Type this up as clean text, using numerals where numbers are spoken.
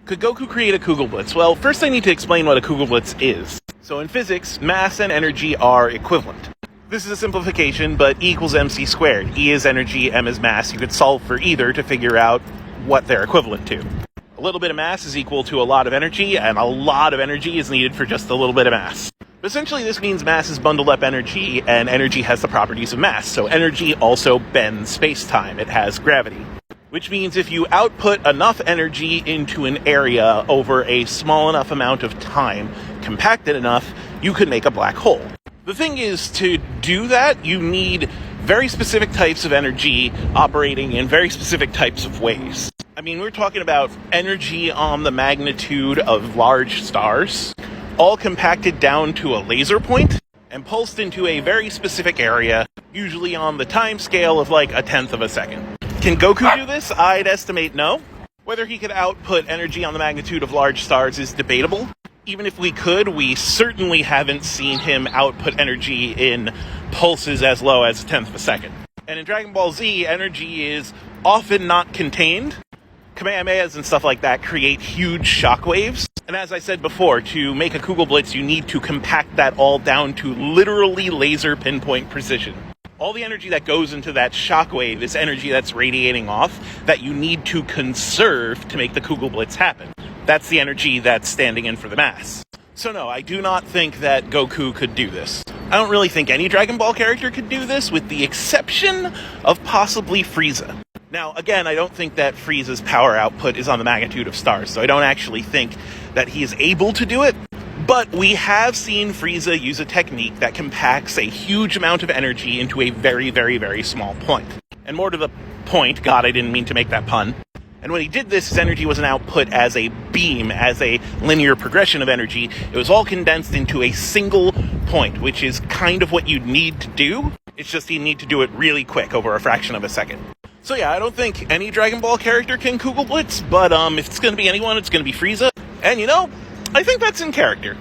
Could Goku create a kugelblitz? Well, first I need to explain what a kugelblitz is. So in physics, mass and energy are equivalent. This is a simplification, but E equals mc squared. E is energy, m is mass. You could solve for either to figure out what they're equivalent to. A little bit of mass is equal to a lot of energy, and a lot of energy is needed for just a little bit of mass. But essentially, this means mass is bundled up energy, and energy has the properties of mass. So energy also bends space-time. It has gravity. Which means if you output enough energy into an area over a small enough amount of time, compacted enough, you could make a black hole. The thing is, to do that, you need very specific types of energy operating in very specific types of ways. I mean, we're talking about energy on the magnitude of large stars, all compacted down to a laser point and pulsed into a very specific area, usually on the time scale of like 1/10 of a second. Can Goku do this? I'd estimate no. Whether he could output energy on the magnitude of large stars is debatable. Even if we could, we certainly haven't seen him output energy in pulses as low as 1/10 of a second. And in Dragon Ball Z, energy is often not contained. Kamehamehas and stuff like that create huge shockwaves. And as I said before, to make a kugelblitz, you need to compact that all down to literally laser pinpoint precision. All the energy that goes into that shockwave is energy that's radiating off that you need to conserve to make the kugelblitz happen. That's the energy that's standing in for the mass. So no, I do not think that Goku could do this. I don't really think any Dragon Ball character could do this, with the exception of possibly Frieza. Now, again, I don't think that Frieza's power output is on the magnitude of stars, so I don't actually think that he is able to do it. But we have seen Frieza use a technique that compacts a huge amount of energy into a very, very, very small point. And more to the point, God, I didn't mean to make that pun. And when he did this, his energy wasn't output as a beam, as a linear progression of energy. It was all condensed into a single point, which is kind of what you'd need to do. It's just you need to do it really quick, over a fraction of a second. So yeah, I don't think any Dragon Ball character can kugelblitz, but if it's going to be anyone, it's going to be Frieza. And you know, I think that's in character.